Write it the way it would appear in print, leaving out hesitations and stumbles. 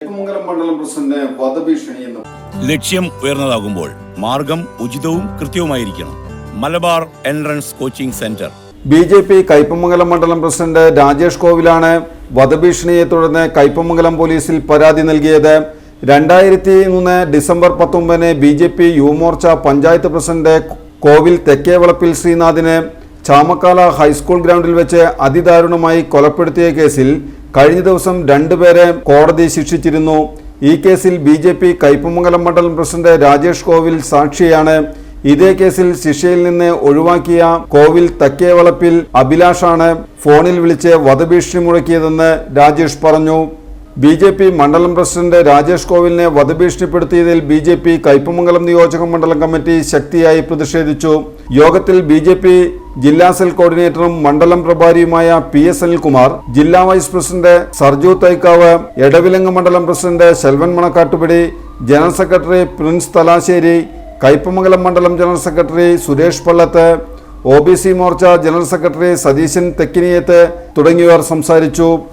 കൈപ്പമംഗലം മണ്ഡലം പ്രസിഡന്റ് വധഭീഷണിയെന്നും ലക്ഷ്യം ഉയർന്നതാകുമ്പോൾ മാർഗം ഉചിതവും കൃത്യവുമായിരിക്കണം. Malabar entrance coaching centre. BJP Kaipamangalam മണ്ഡലം പ്രസിഡന്റ് രാജേഷ് കോവിലാണ് വധഭീഷണിയെ തുടർന്ന് കൈപ്പമംഗലം പോലീസിൽ പരാതി നൽകിയത്. 2003 December 19 BJP Yuvamorcha panchayat president Kovil Thekkevalappil ശ്രീനാഥിനെ ചാമക്കാല ഹൈസ്കൂൾ ഗ്രൗണ്ടിൽ വെച്ച് അതിദാരുണമായി കൊലപ്പെടുത്തിയ കേസിൽ കഴിഞ്ഞ ദിവസം 2 പേരെ കോടതി ശിക്ഷിച്ചിരുന്നു. ഈ കേസിൽ BJP കൈപ്പമംഗലം മണ്ഡലം പ്രസിഡന്റ് രാജേഷ് കോവിൽ സാക്ഷിയാണ്. ഇതേ കേസിൽ ശിക്ഷയിൽ നിന്ന് ഒഴിവാക്കിയ കോവിൽ തെക്കേവളപ്പിൽ അഭിലാഷാണ് ഫോണിൽ വിളിച്ച് വധഭീഷണി മുഴക്കിയതെന്ന് രാജേഷ് പറഞ്ഞു. BJP മണ്ഡലം പ്രസിഡന്റ് രാജേഷ് കോവിലിനെ വധഭീഷണിപ്പെടുത്തിയതിൽ BJP കൈപ്പമംഗലം നിയോജക മണ്ഡലം കമ്മിറ്റി ശക്തിയായി പ്രതിഷേധിച്ചു. യോഗത്തിൽ BJP ജില്ലാ സെൽ കോർഡിനേറ്ററും മണ്ഡലം പ്രഭാരിയുമായ PS അനിൽകുമാർ, ജില്ലാ വൈസ് പ്രസിഡന്റ് സർജു തൈക്കാവ്, എടവിലങ്ങ് മണ്ഡലം president Selvan Manakkattupadi, general secretary Prince Thalassery, Kaipamangalam മണ്ഡലം general secretary Suresh Pallath, OBC Morcha general secretary Satheesan Thekkiniyath തുടങ്ങിയവർ സംസാരിച്ചു.